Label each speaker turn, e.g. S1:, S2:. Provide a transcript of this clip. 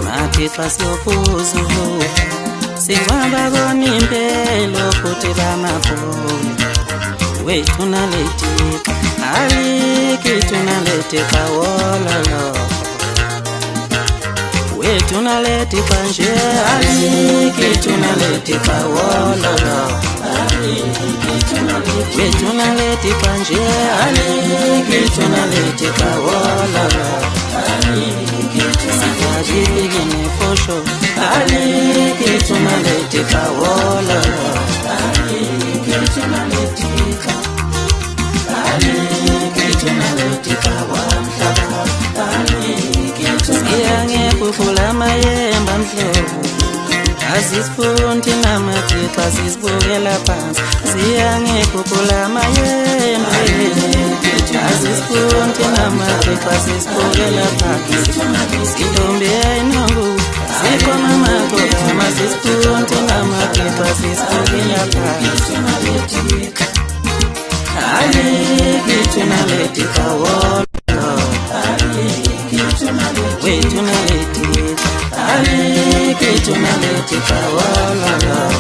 S1: Mathixo siyokuzuvuka singcwaba konimpelo futhi bamafoni wethu nalethika alikithu nalethika wololo wethu nalethika nje alikithu nalethika wololo wethu nalethika nje alikithu nalethika wololo Sikajibigine fosho alikithu nalethika wololo alikithu nalethika wamhlaba alikithu siyangekukula mayemba mhlobo asisifundi namathixo asisibukela phansi siyangekukula mayemba asisifundi namathixo asisibukela phansi intombi ayinongu sikhoma makoba asisifundi namathixo asisibukela phansi alikithu nalethika wololo wethu nalethika alikithu nalethika wololo